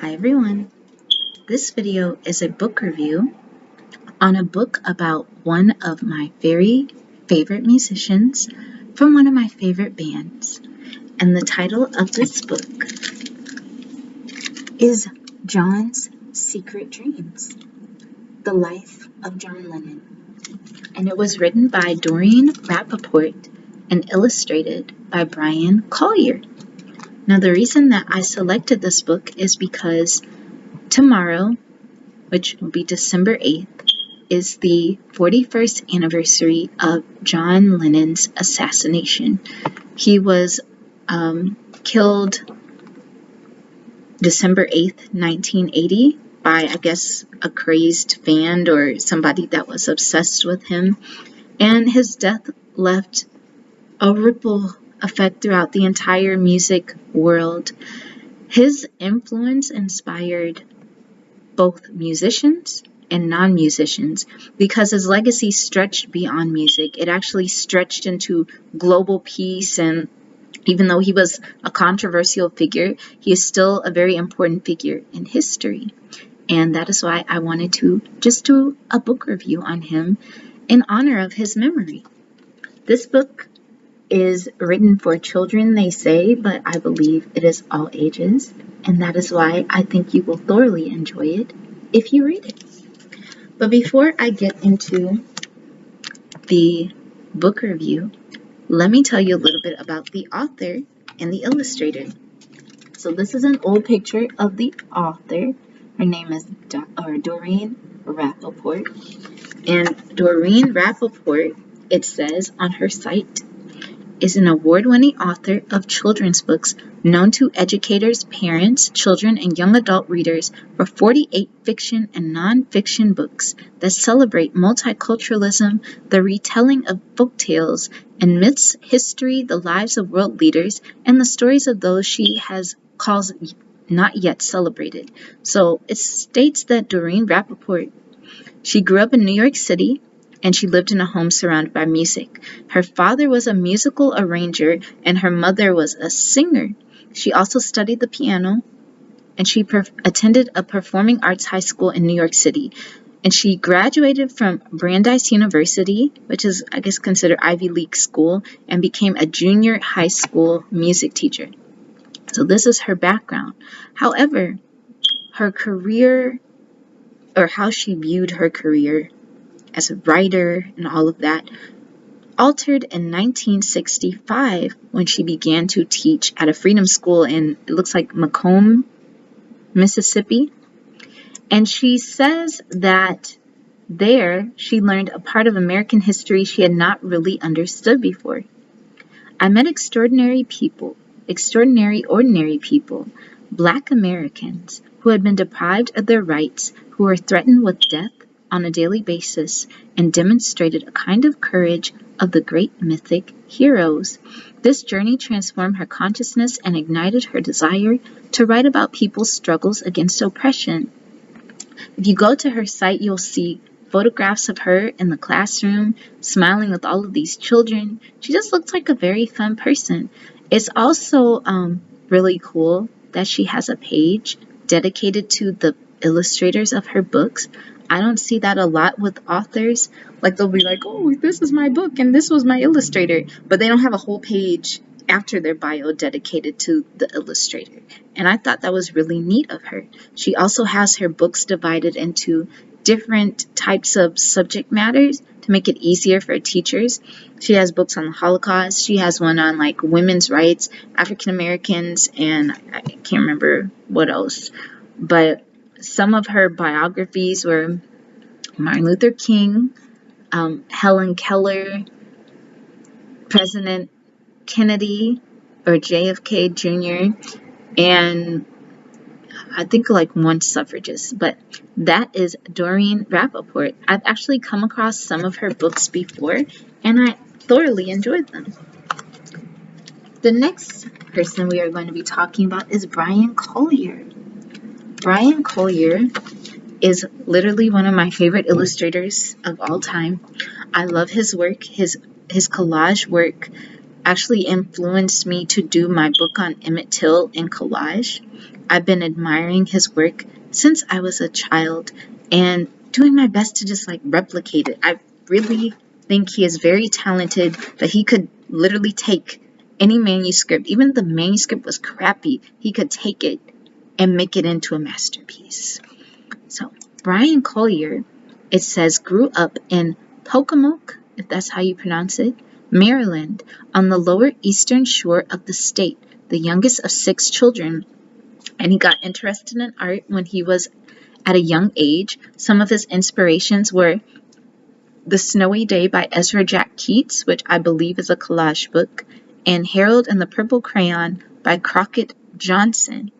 Hi everyone. This video is a book review on a book about one of my very favorite musicians from one of my favorite bands. And the title of this book is John's Secret Dreams, The Life of John Lennon. And it was written by Doreen Rappaport and illustrated by Brian Collier. Now the reason that I selected this book is because tomorrow, which will be December 8th, is the 41st anniversary of John Lennon's assassination. He was killed December 8th, 1980 by, I guess, a crazed fan or somebody that was obsessed with him. And his death left a ripple effect throughout the entire music world. His influence inspired both musicians and non-musicians because his legacy stretched beyond music. It actually stretched into global peace, and even though he was a controversial figure, he is still a very important figure in history. And that is why I wanted to just do a book review on him in honor of his memory. This book is written for children, they say, but I believe it is all ages, and that is why I think you will thoroughly enjoy it if you read it. But before I get into the book review, let me tell you a little bit about the author and the illustrator. So this is an old picture of the author. Her name is Doreen Rappaport. And Doreen Rappaport, it says on her site, is an award-winning author of children's books known to educators, parents, children, and young adult readers for 48 fiction and non-fiction books that celebrate multiculturalism, the retelling of folk tales and myths, history, the lives of world leaders, and the stories of those she has calls not yet celebrated. So it states that Doreen Rappaport, she grew up in New York City, and she lived in a home surrounded by music. Her father was a musical arranger, and her mother was a singer. She also studied the piano, and she attended a performing arts high school in New York City. And she graduated from Brandeis University, which is, I guess, considered Ivy League school, and became a junior high school music teacher. So this is her background. However, her career, or how she viewed her career as a writer and all of that, altered in 1965 when she began to teach at a freedom school in, it looks like Macomb, Mississippi. And she says that there she learned a part of American history she had not really understood before. I met extraordinary people, extraordinary ordinary people, Black Americans who had been deprived of their rights, who were threatened with death on a daily basis, and demonstrated a kind of courage of the great mythic heroes. This journey transformed her consciousness and ignited her desire to write about people's struggles against oppression. If you go to her site, you'll see photographs of her in the classroom, smiling with all of these children. She just looks like a very fun person. It's also really cool that she has a page dedicated to the illustrators of her books. I don't see that a lot with authors. Like, they'll be like, oh, this is my book and this was my illustrator, but they don't have a whole page after their bio dedicated to the illustrator. And I thought that was really neat of her. She also has her books divided into different types of subject matters to make it easier for teachers. She has books on the Holocaust. She has one on like women's rights, African Americans, and I can't remember what else. But some of her biographies were Martin Luther King, Helen Keller, President Kennedy or JFK Jr., and I think like one suffragist. But that is Doreen Rappaport. I've actually come across some of her books before, and I thoroughly enjoyed them. The next person we are going to be talking about is Brian Collier. Brian Collier is literally one of my favorite illustrators of all time. I love his work, his collage work. actually influenced me to do my book on Emmett Till in collage. I've been admiring his work since I was a child and doing my best to just like replicate it. I really think he is very talented, that he could literally take any manuscript, even if the manuscript was crappy, he could take it and make it into a masterpiece. So, Brian Collier, it says, grew up in Pocomoke, if that's how you pronounce it, Maryland, on the lower eastern shore of the state, the youngest of 6 children. And he got interested in art when he was at a young age. Some of his inspirations were The Snowy Day by Ezra Jack Keats, which I believe is a collage book, and Harold and the Purple Crayon by Crockett Johnson.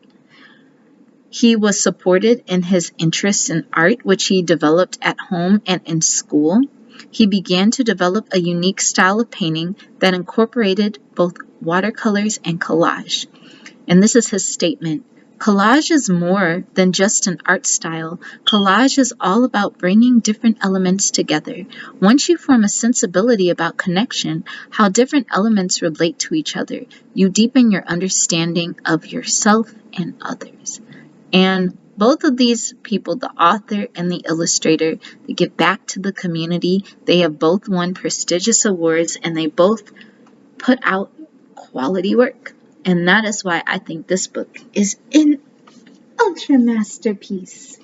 He was supported in his interests in art, which he developed at home and in school. He began to develop a unique style of painting that incorporated both watercolors and collage. And this is his statement. Collage is more than just an art style. Collage is all about bringing different elements together. Once you form a sensibility about connection, how different elements relate to each other, you deepen your understanding of yourself and others. And both of these people, the author and the illustrator, they give back to the community. They have both won prestigious awards and they both put out quality work. And that is why I think this book is an ultra masterpiece.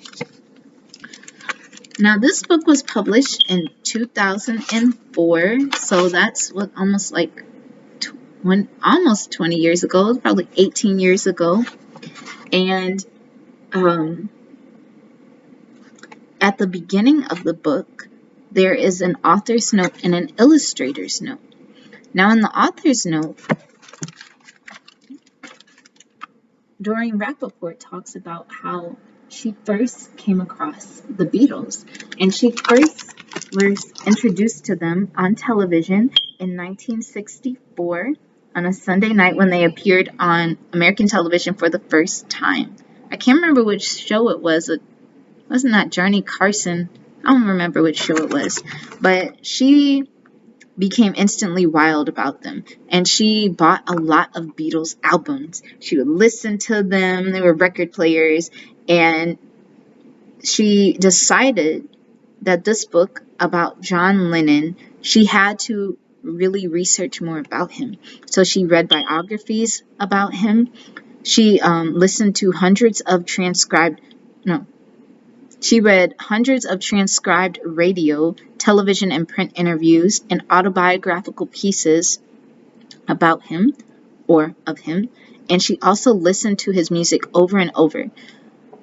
Now, this book was published in 2004, so that's what almost 20 years ago, probably 18 years ago. And at the beginning of the book, there is an author's note and an illustrator's note. Now, in the author's note, Doreen Rappaport talks about how she first came across the Beatles, and she first was introduced to them on television in 1964 on a Sunday night when they appeared on American television for the first time. I can't remember which show it was. It wasn't that Johnny Carson. I don't remember which show it was, but she became instantly wild about them, and she bought a lot of Beatles albums. She would listen to them. They were record players, and she decided that this book about John Lennon, she had to really research more about him. So she read biographies about him. She listened to She read hundreds of transcribed radio, television, and print interviews and autobiographical pieces about him or of him, and she also listened to his music over and over.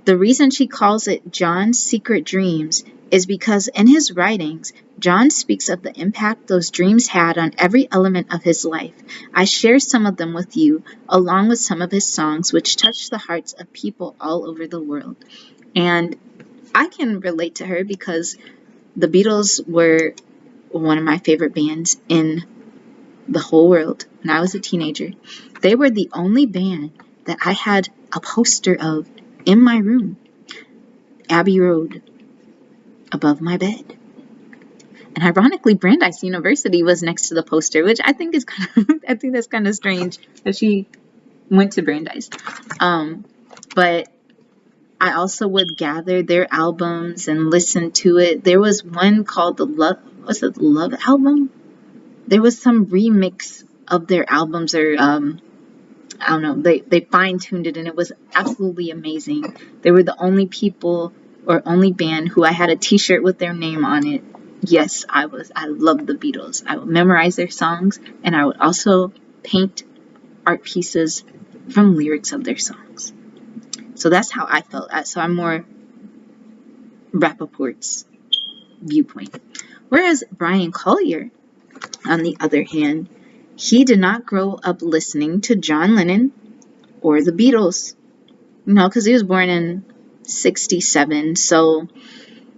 The reason she calls it John's Secret Dreams is because in his writings, John speaks of the impact those dreams had on every element of his life. I share some of them with you, along with some of his songs, which touch the hearts of people all over the world. And I can relate to her because the Beatles were one of my favorite bands in the whole world when I was a teenager. They were the only band that I had a poster of in my room, Abbey Road, above my bed. And ironically, Brandeis University was next to the poster, which I think is I think that's kind of strange that she went to Brandeis. But I also would gather their albums and listen to it. There was one called the Love album? There was some remix of their albums, or I don't know, they fine-tuned it, and it was absolutely amazing. They were the only people or only band who I had a t-shirt with their name on it. Yes, I loved the Beatles. I would memorize their songs, and I would also paint art pieces from lyrics of their songs. So that's how I felt. So I'm more Rappaport's viewpoint. Whereas Brian Collier, on the other hand, he did not grow up listening to John Lennon or the Beatles, because he was born in 1967, so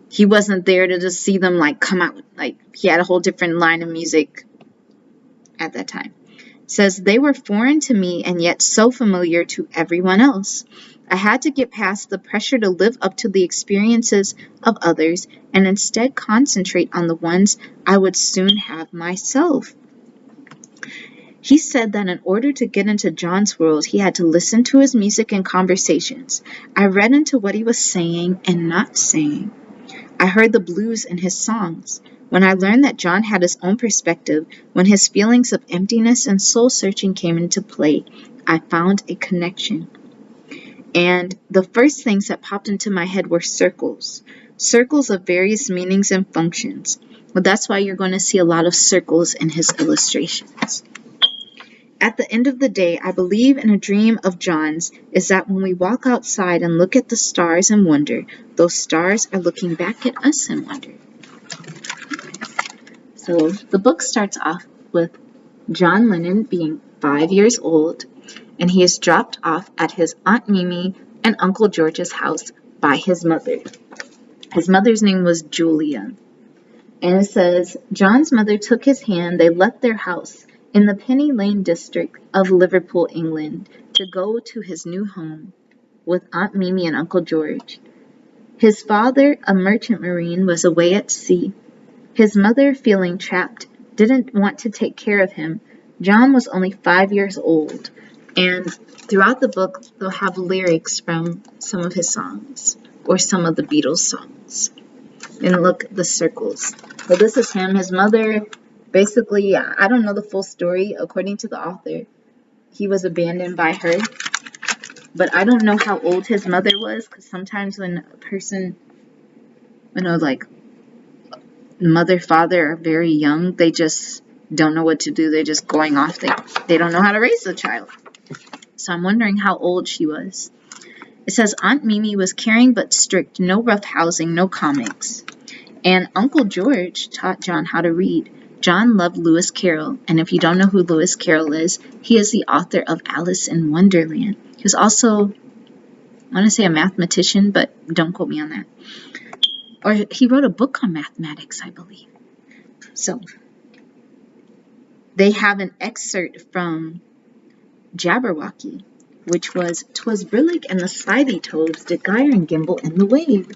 he wasn't there to just see them come out. He had a whole different line of music at that time. It says, they were foreign to me and yet so familiar to everyone else. I had to get past the pressure to live up to the experiences of others and instead concentrate on the ones I would soon have myself. He said that in order to get into John's world, he had to listen to his music and conversations. I read into what he was saying and not saying. I heard the blues in his songs. When I learned that John had his own perspective, when his feelings of emptiness and soul-searching came into play, I found a connection. And the first things that popped into my head were circles. Circles of various meanings and functions. Well, that's why you're going to see a lot of circles in his illustrations. At the end of the day, I believe in a dream of John's is that when we walk outside and look at the stars and wonder, those stars are looking back at us in wonder. So the book starts off with John Lennon being 5 years old, and he is dropped off at his Aunt Mimi and Uncle George's house by his mother. His mother's name was Julia. And it says, John's mother took his hand, they left their house in the Penny Lane district of Liverpool, England, to go to his new home with Aunt Mimi and Uncle George. His father, a merchant marine, was away at sea. His mother, feeling trapped, didn't want to take care of him. John was only 5 years old, and throughout the book, they'll have lyrics from some of his songs, or some of the Beatles songs. And look at the circles. Well, this is him. His mother, basically, I don't know the full story. According to the author, he was abandoned by her. But I don't know how old his mother was, because sometimes when a person, like mother, father are very young, they just don't know what to do. They're just going off. They don't know how to raise a child. So I'm wondering how old she was. It says Aunt Mimi was caring but strict, no rough housing, no comics. And Uncle George taught John how to read. John loved Lewis Carroll, and if you don't know who Lewis Carroll is, he is the author of Alice in Wonderland. He was also, I want to say a mathematician, but don't quote me on that. Or he wrote a book on mathematics, I believe. So, they have an excerpt from Jabberwocky, which was, "'Twas brillig and the slithy toves did gyre and gimble in the wave."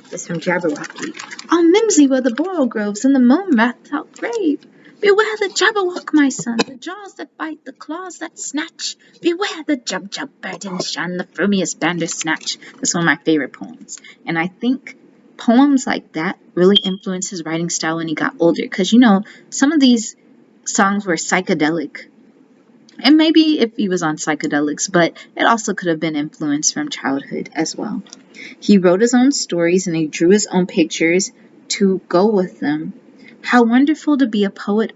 It's from Jabberwocky. "All mimsy were the boral groves and the mome wrapped out grave. Beware the Jabberwock, my son, the jaws that bite, the claws that snatch. Beware the Jub-Jub bird in shun, the frumious Bandersnatch." That's one of my favorite poems. And I think poems like that really influenced his writing style when he got older. Because, some of these songs were psychedelic. And maybe if he was on psychedelics, but it also could have been influenced from childhood as well. He wrote his own stories and he drew his own pictures to go with them. How wonderful to be a poet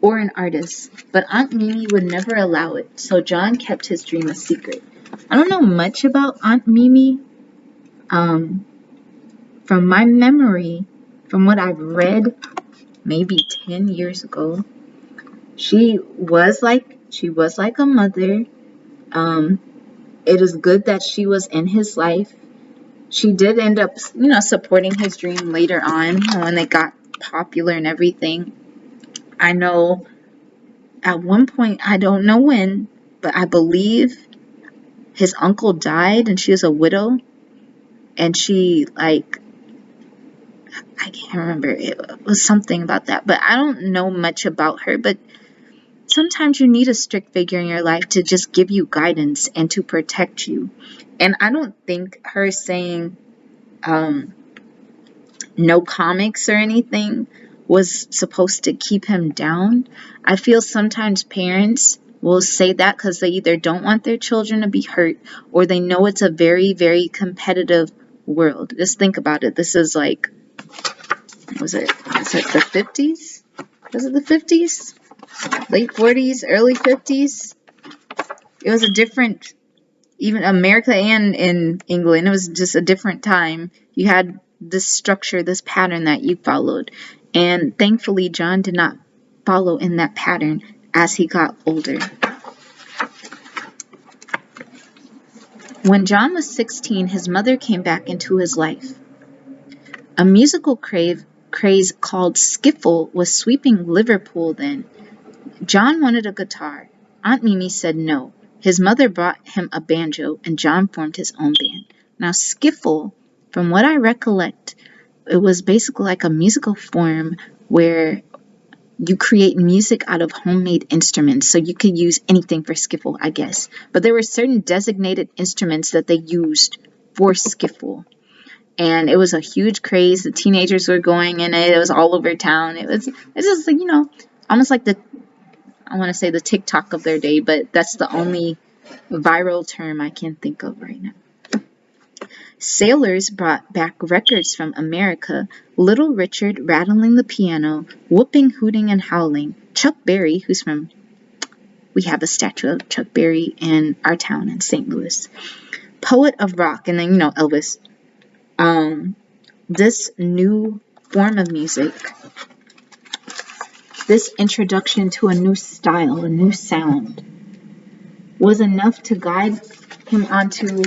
or an artist, but Aunt Mimi would never allow it, so John kept his dream a secret. I don't know much about Aunt Mimi. From my memory, from what I've read, maybe 10 years ago, she was like a mother. It is good that she was in his life. She did end up, supporting his dream later on when they got popular and everything. I know at one point, I don't know when, but I believe his uncle died and she was a widow. And she, I can't remember. It was something about that. But I don't know much about her. But sometimes you need a strict figure in your life to just give you guidance and to protect you. And I don't think her saying no comics or anything was supposed to keep him down. I feel sometimes parents will say that because they either don't want their children to be hurt or they know it's a very, very competitive world. Just think about it. This is was it the 50s? Was it the 50s? Late 40s, early 50s? It was a different, even America and in England, it was just a different time. You had this structure, this pattern that you followed. And thankfully, John did not follow in that pattern as he got older. When John was 16, his mother came back into his life. A musical craze called skiffle was sweeping Liverpool then. John wanted a guitar. Aunt Mimi said no. His mother brought him a banjo, and John formed his own band. Now, skiffle, from what I recollect, it was basically like a musical form where you create music out of homemade instruments. So you could use anything for skiffle, I guess. But there were certain designated instruments that they used for skiffle. And it was a huge craze. The teenagers were going in it. It was all over town. It's just like, almost like I want to say the TikTok of their day, but that's the only viral term I can think of right now. Sailors brought back records from America, Little Richard rattling the piano, whooping, hooting, and howling. Chuck Berry, we have a statue of Chuck Berry in our town in St. Louis. Poet of rock, and then, Elvis. This new form of music, this introduction to a new style, a new sound, was enough to guide him onto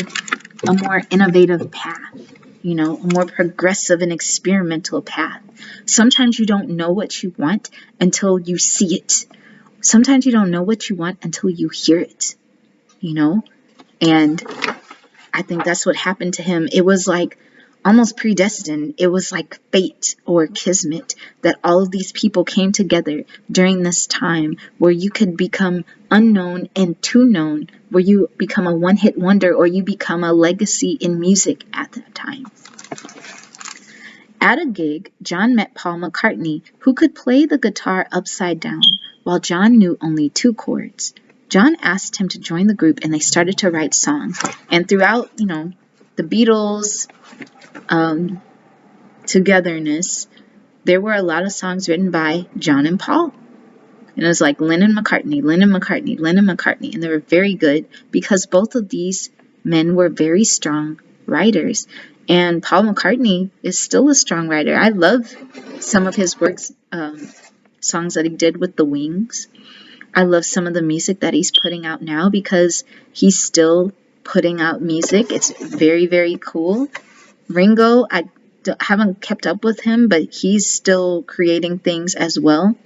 a more innovative path, a more progressive and experimental path. Sometimes you don't know what you want until you see it. Sometimes you don't know what you want until you hear it, and I think that's what happened to him. It was like almost predestined. It was like fate or kismet that all of these people came together during this time where you could become unknown and too known, where you become a one-hit wonder or you become a legacy in music at that time. At a gig, John met Paul McCartney, who could play the guitar upside down, while John knew only 2 chords. John asked him to join the group and they started to write songs. And throughout, the Beatles' togetherness, there were a lot of songs written by John and Paul. And it was like Lennon, McCartney, Lennon, McCartney, Lennon, McCartney. And they were very good because both of these men were very strong writers. And Paul McCartney is still a strong writer. I love some of his works, songs that he did with the Wings. I love some of the music that he's putting out now because he's still putting out music. It's very, very cool. Ringo, I haven't kept up with him, but he's still creating things as well.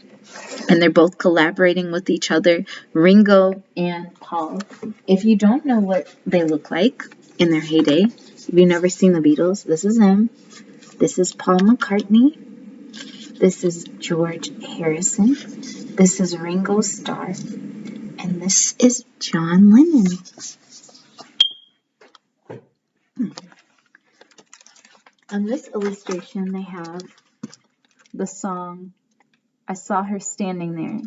And they're both collaborating with each other, Ringo and Paul. If you don't know what they look like in their heyday, if you've never seen the Beatles, this is him. This is Paul McCartney. This is George Harrison. This is Ringo Starr. And this is John Lennon. On this illustration, they have the song, I Saw Her Standing There.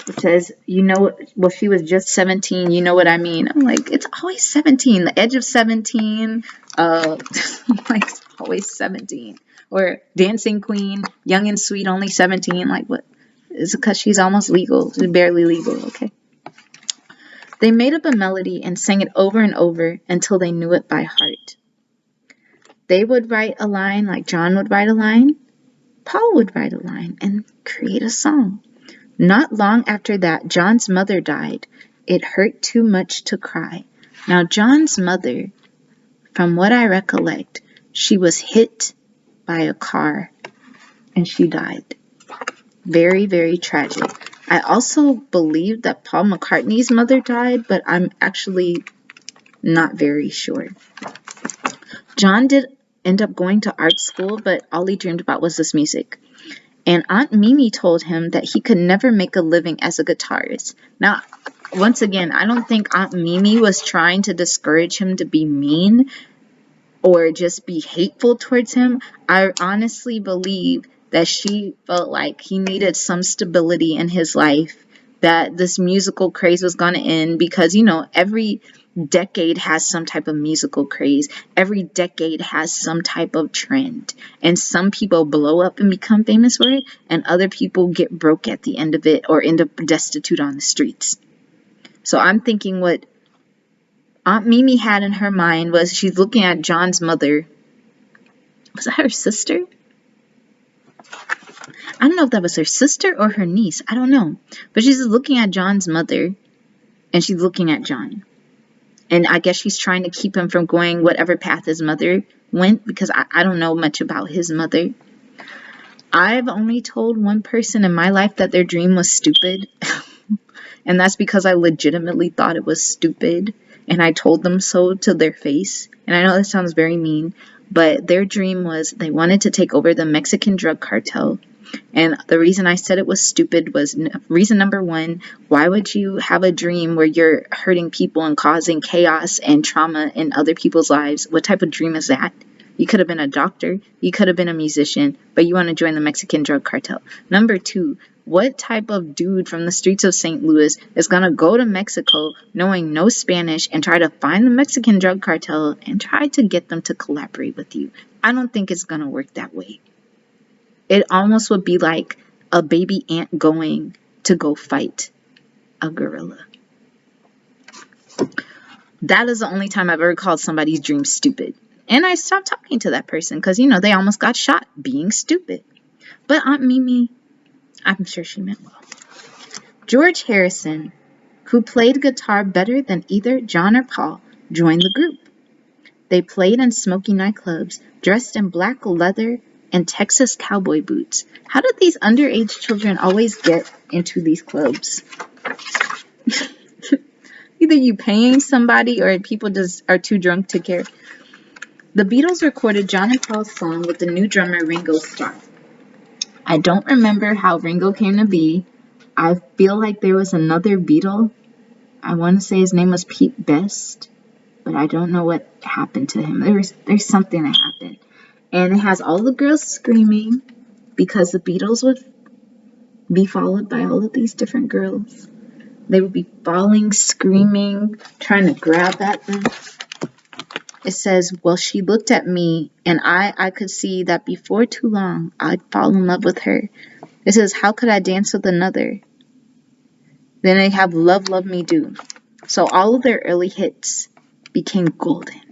It says, she was just 17, you know what I mean? I'm like, it's always 17, the edge of 17, like, always 17. Or Dancing Queen, young and sweet, only 17, like, what? Is it because she's almost legal? She's barely legal, okay. They made up a melody and sang it over and over until they knew it by heart. They would write a line like John would write a line, Paul would write a line, and create a song. Not long after that, John's mother died. It hurt too much to cry. Now, John's mother, from what I recollect, she was hit by a car and she died. Very, very tragic. I also believe that Paul McCartney's mother died, but I'm actually not very sure. John did end up going to art school, but all he dreamed about was this music. And Aunt Mimi told him that he could never make a living as a guitarist. Now, once again, I don't think Aunt Mimi was trying to discourage him to be mean or just be hateful towards him. I honestly believe that she felt like he needed some stability in his life, that this musical craze was going to end because, every decade has some type of musical craze. Every decade has some type of trend. And some people blow up and become famous for it, and other people get broke at the end of it or end up destitute on the streets. So I'm thinking what Aunt Mimi had in her mind was she's looking at John's mother. Was that her sister? I don't know if that was her sister or her niece. I don't know. But she's looking at John's mother, and she's looking at John. And I guess she's trying to keep him from going whatever path his mother went, because I don't know much about his mother. I've only told one person in my life that their dream was stupid. And that's because I legitimately thought it was stupid. And I told them so to their face. And I know that sounds very mean, but their dream was they wanted to take over the Mexican drug cartel. And the reason I said it was stupid was reason number one, why would you have a dream where you're hurting people and causing chaos and trauma in other people's lives? What type of dream is that? You could have been a doctor, you could have been a musician, but you want to join the Mexican drug cartel. Number two, what type of dude from the streets of St. Louis is going to go to Mexico knowing no Spanish and try to find the Mexican drug cartel and try to get them to collaborate with you? I don't think it's going to work that way. It almost would be like a baby ant going to go fight a gorilla. That is the only time I've ever called somebody's dream stupid. And I stopped talking to that person because, they almost got shot being stupid. But Aunt Mimi, I'm sure she meant well. George Harrison, who played guitar better than either John or Paul, joined the group. They played in smoky nightclubs, dressed in black leather and Texas cowboy boots. How did these underage children always get into these clubs? Either you paying somebody or people just are too drunk to care. The Beatles recorded John and Paul's song with the new drummer Ringo Starr. I don't remember how Ringo came to be. I feel like there was another Beatle. I want to say his name was Pete Best, but I don't know what happened to him. There's something that happened. And it has all the girls screaming because the Beatles would be followed by all of these different girls. They would be falling, screaming, trying to grab at them. It says, well, she looked at me, and I could see that before too long, I'd fall in love with her. It says, how could I dance with another? Then they have Love, Love Me Do. So all of their early hits became golden.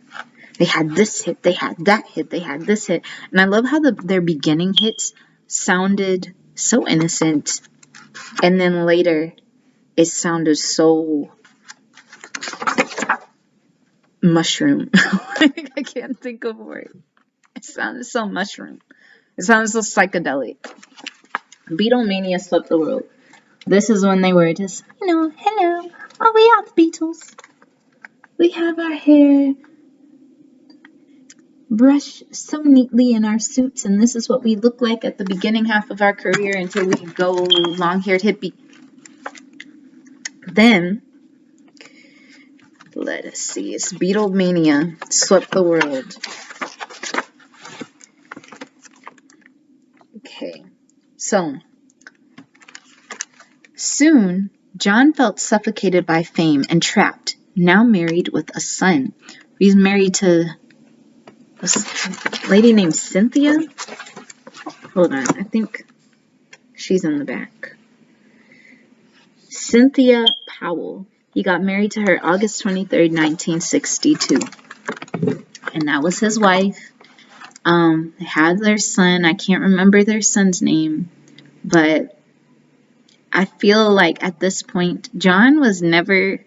They had this hit, they had that hit, they had this hit. And I love how their beginning hits sounded so innocent. And then later, it sounded so mushroom. I can't think of a word. It sounded so mushroom. It sounded so psychedelic. Beetlemania swept the world. This is when they were just, hello, oh, we are the Beatles. We have our hair brushed so neatly in our suits, and this is what we look like at the beginning half of our career until we go long-haired hippie. Then, let us see, it's Beetlemania swept the world. Okay, so soon John felt suffocated by fame and trapped, now married with a son. He's married to a lady named Cynthia. Hold on, I think she's in the back. Cynthia Powell. He got married to her August 23rd, 1962. And that was his wife. They had their son. I can't remember their son's name. But I feel like at this point, John was never,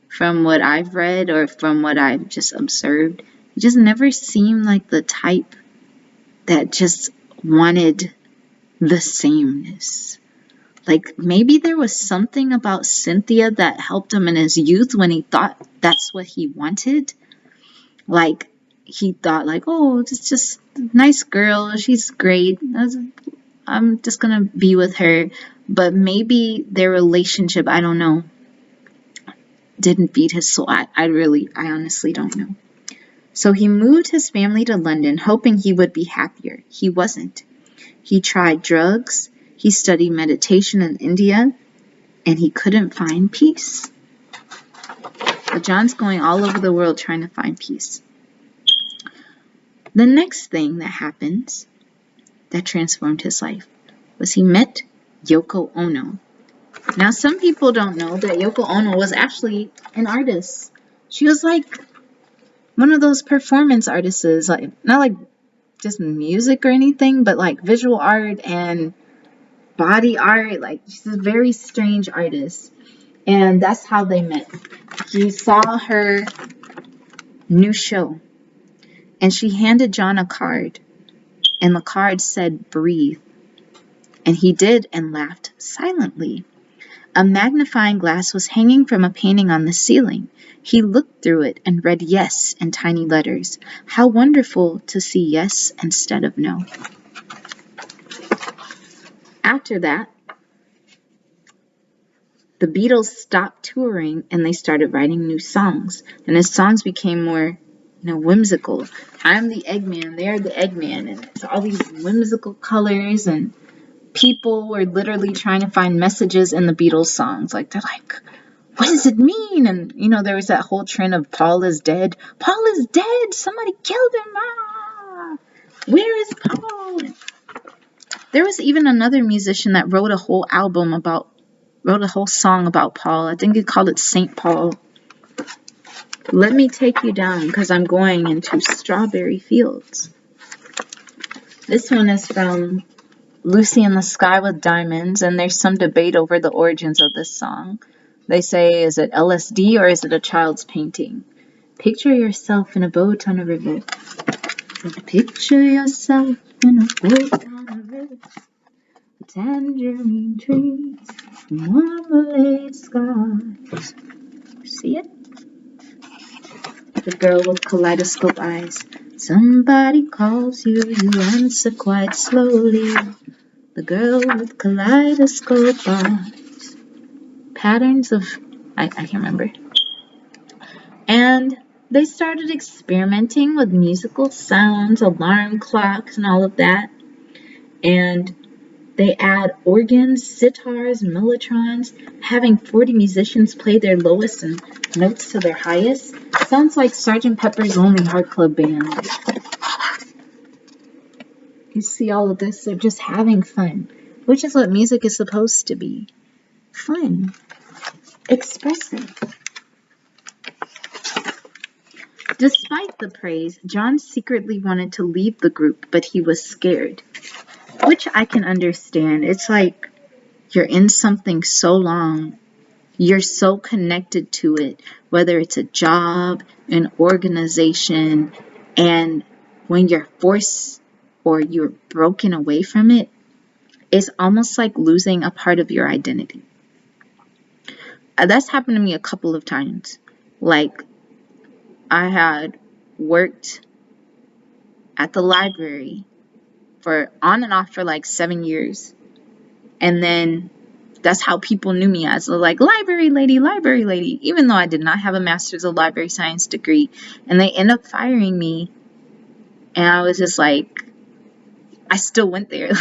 from what I've read or from what I've just observed, he just never seemed like the type that just wanted the sameness. Like, maybe there was something about Cynthia that helped him in his youth when he thought that's what he wanted. Like, he thought, like, oh, it's just a nice girl. She's great. I'm just going to be with her. But maybe their relationship, I don't know, didn't feed his soul. I honestly don't know. So he moved his family to London, hoping he would be happier. He wasn't. He tried drugs. He studied meditation in India, and he couldn't find peace. But John's going all over the world trying to find peace. The next thing that happened that transformed his life was he met Yoko Ono. Now, some people don't know that Yoko Ono was actually an artist. She was like one of those performance artists, like not like just music or anything, but like visual art and body art. Like, she's a very strange artist. And that's how they met. He saw her new show, and she handed John a card, and the card said, breathe. And he did, and laughed silently. A magnifying glass was hanging from a painting on the ceiling. He looked through it and read yes in tiny letters. How wonderful to see yes instead of no. After that, the Beatles stopped touring and they started writing new songs. And his songs became more, whimsical. I'm the Eggman, they're the Eggman. And it's all these whimsical colors, and people were literally trying to find messages in the Beatles songs. Like, they're like, what does it mean? And, there was that whole trend of Paul is dead. Paul is dead. Somebody killed him. Ah, where is Paul? There was even another musician that wrote a whole song about Paul. I think he called it St. Paul. Let me take you down because I'm going into strawberry fields. This one is from Lucy in the Sky with Diamonds, and there's some debate over the origins of this song. They say, is it LSD or is it a child's painting? Picture yourself in a boat on a river. Picture yourself in a boat on a river. Tangerine trees, marmalade skies. See it? The girl with kaleidoscope eyes. Somebody calls you, you answer quite slowly. The girl with kaleidoscope eyes. Patterns of... I can't remember. And they started experimenting with musical sounds, alarm clocks, and all of that. And they add organs, sitars, mellotrons, having 40 musicians play their lowest and notes to their highest. Sounds like Sgt. Pepper's Lonely Heart Club Band. You see all of this, they're just having fun, which is what music is supposed to be. Fun. Expressive. Despite the praise, John secretly wanted to leave the group, but he was scared. Which I can understand. It's like you're in something so long, you're so connected to it, whether it's a job, an organization, and when you're forced or you're broken away from it, it's almost like losing a part of your identity. That's happened to me a couple of times. Like, I had worked at the library for on and off for like 7 years. And then that's how people knew me as, like, library lady, even though I did not have a master's of library science degree. And they end up firing me. And I was just like, I still went there.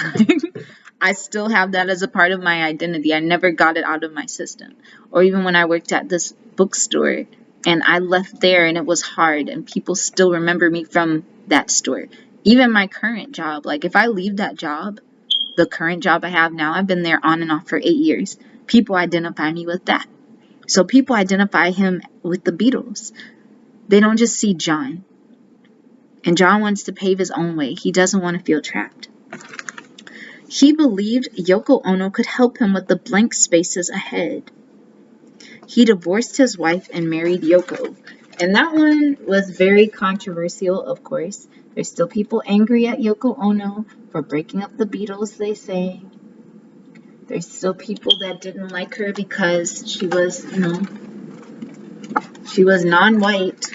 I still have that as a part of my identity. I never got it out of my system. Or even when I worked at this bookstore and I left there and it was hard and people still remember me from that store. Even my current job, like if I leave that job, the current job I have now, I've been there on and off for 8 years. People identify me with that. So people identify him with the Beatles. They don't just see John. And John wants to pave his own way. He doesn't want to feel trapped. He believed Yoko Ono could help him with the blank spaces ahead. He divorced his wife and married Yoko. And that one was very controversial, of course. There's still people angry at Yoko Ono for breaking up the Beatles, they say. There's still people that didn't like her because she was, she was non-white.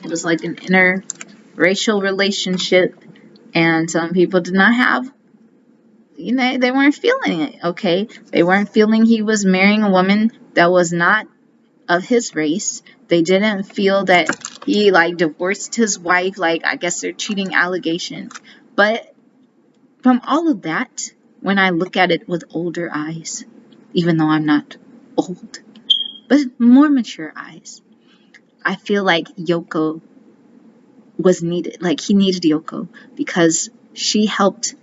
It was like an interracial relationship. And some people did not have, they weren't feeling it, okay? They weren't feeling he was marrying a woman that was not of his race. They didn't feel that he, divorced his wife. I guess they're cheating allegations. But from all of that, when I look at it with older eyes, even though I'm not old, but more mature eyes, I feel like Yoko was needed. He needed Yoko because she helped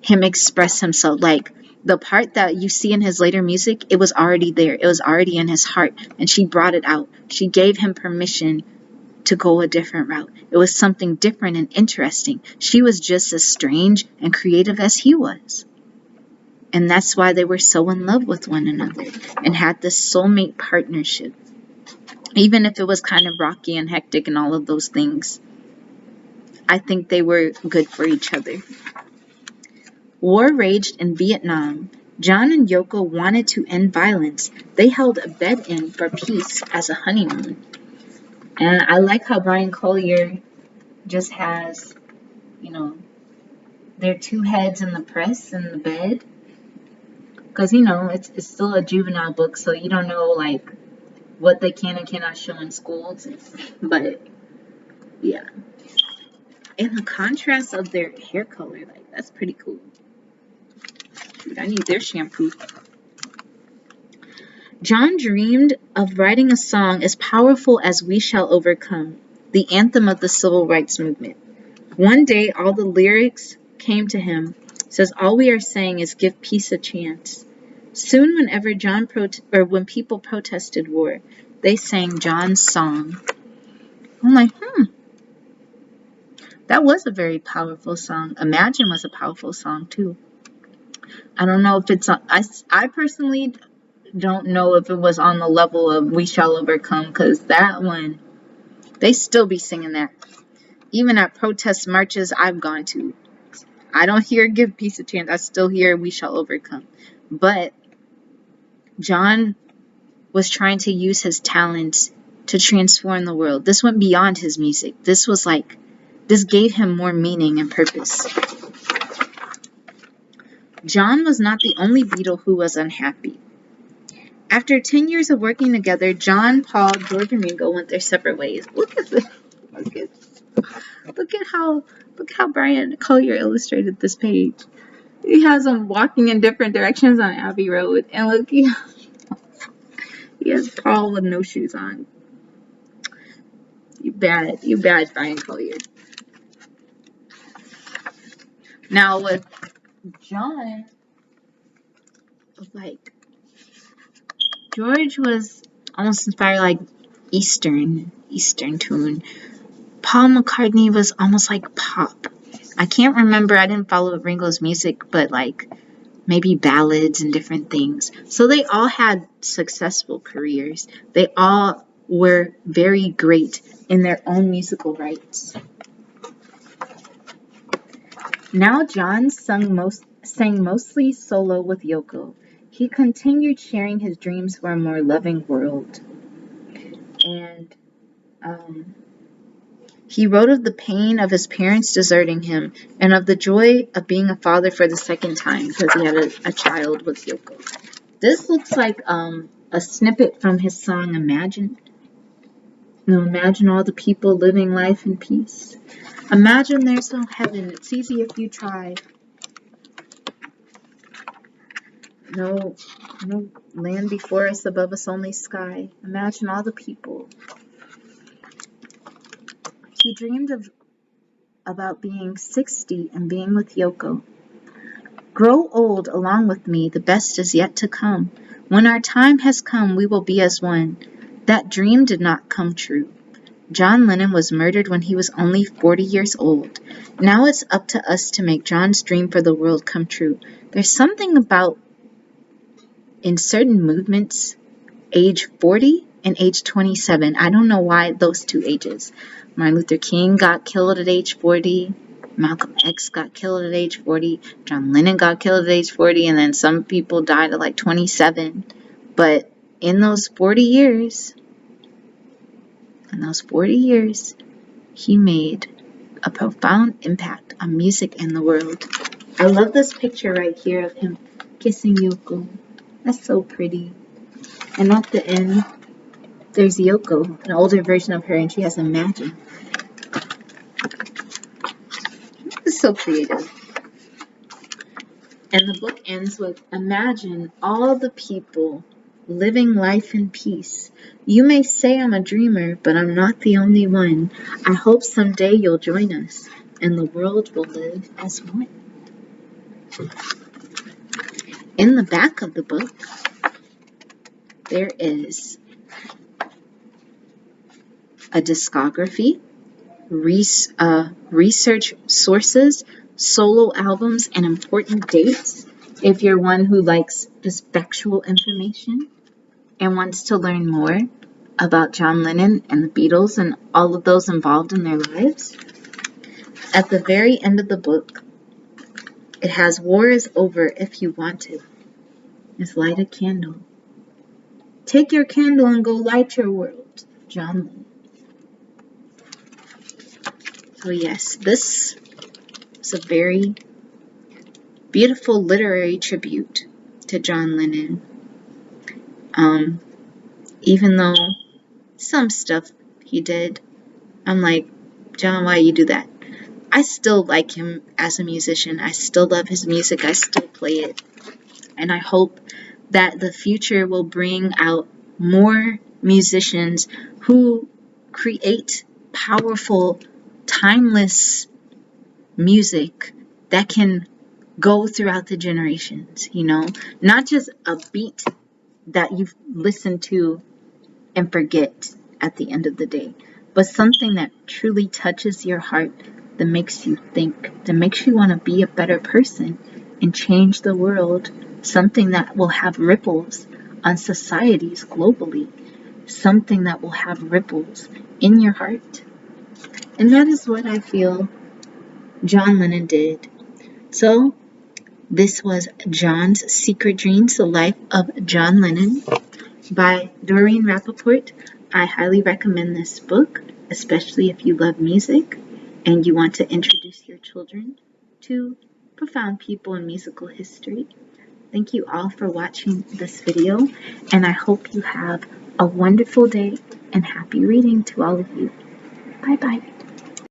him express himself. The part that you see in his later music, it was already there. It was already in his heart, and she brought it out. She gave him permission to go a different route. It was something different and interesting. She was just as strange and creative as he was. And that's why they were so in love with one another and had this soulmate partnership. Even if it was kind of rocky and hectic and all of those things, I think they were good for each other. War raged in Vietnam. John and Yoko wanted to end violence. They held a bed-in for peace as a honeymoon. And I like how Brian Collier just has, their two heads in the press in the bed. Because, you know, it's still a juvenile book, so you don't know, like, what they can and cannot show in schools. But, yeah. And the contrast of their hair color, like, that's pretty cool. Dude, I need their shampoo. John dreamed of writing a song as powerful as We Shall Overcome, the anthem of the civil rights movement. One day, all the lyrics came to him. Says, all we are saying is give peace a chance. Soon, when people protested war, they sang John's song. I'm like, that was a very powerful song. Imagine was a powerful song too. I don't know if it's on, I personally don't know if it was on the level of We Shall Overcome, because that one, they still be singing that. Even at protest marches I've gone to, I don't hear give peace a chance. I still hear We Shall Overcome. But John was trying to use his talents to transform the world. This went beyond his music. This gave him more meaning and purpose. John was not the only Beatle who was unhappy. After 10 years of working together, John, Paul, George, and Ringo went their separate ways. Look at this. Look at how Brian Collier illustrated this page. He has them walking in different directions on Abbey Road. And look, he has Paul with no shoes on. You bad, Brian Collier. Now with John, like, George was almost inspired like Eastern tune. Paul McCartney was almost like pop. I can't remember, I didn't follow Ringo's music, but like maybe ballads and different things. So they all had successful careers. They all were very great in their own musical rights. Now John sang mostly solo with Yoko. He continued sharing his dreams for a more loving world. And he wrote of the pain of his parents deserting him and of the joy of being a father for the second time because he had a child with Yoko. This looks like a snippet from his song Imagine. You know, imagine all the people living life in peace. Imagine there's no heaven. It's easy if you try. No land before us, above us only sky. Imagine all the people. He dreamed about being 60 and being with Yoko. Grow old along with me, the best is yet to come. When our time has come, we will be as one. That dream did not come true. John Lennon was murdered when he was only 40 years old. Now it's up to us to make John's dream for the world come true. There's something about, in certain movements, age 40 and age 27. I don't know why those two ages. Martin Luther King got killed at age 40. Malcolm X got killed at age 40. John Lennon got killed at age 40. And then some people died at like 27. But in those 40 years, he made a profound impact on music and the world. I love this picture right here of him kissing Yoko. That's so pretty. And at the end, there's Yoko, an older version of her, and she has Imagine. It's so creative. And the book ends with, imagine all the people living life in peace. You may say I'm a dreamer, but I'm not the only one. I hope someday you'll join us, and the world will live as one. In the back of the book, there is a discography, research sources, solo albums, and important dates if you're one who likes just factual information and wants to learn more about John Lennon and the Beatles and all of those involved in their lives. At the very end of the book, it has war is over if you want it. Just light a candle. Take your candle and go light your world. John Lennon. So yes, this is a very beautiful literary tribute to John Lennon. Even though some stuff he did, I'm like, John, why you do that? I still like him as a musician. I still love his music. I still play it. And I hope that the future will bring out more musicians who create powerful, timeless music that can go throughout the generations, you know? Not just a beat that you've listened to and forget at the end of the day, but something that truly touches your heart, that makes you think, that makes you want to be a better person and change the world, something that will have ripples on societies globally, something that will have ripples in your heart. And that is what I feel John Lennon did. So this was John's Secret Dreams, The Life of John Lennon by Doreen Rappaport. I highly recommend this book, especially if you love music and you want to introduce your children to profound people in musical history. Thank you all for watching this video, and I hope you have a wonderful day and happy reading to all of you. Bye-bye.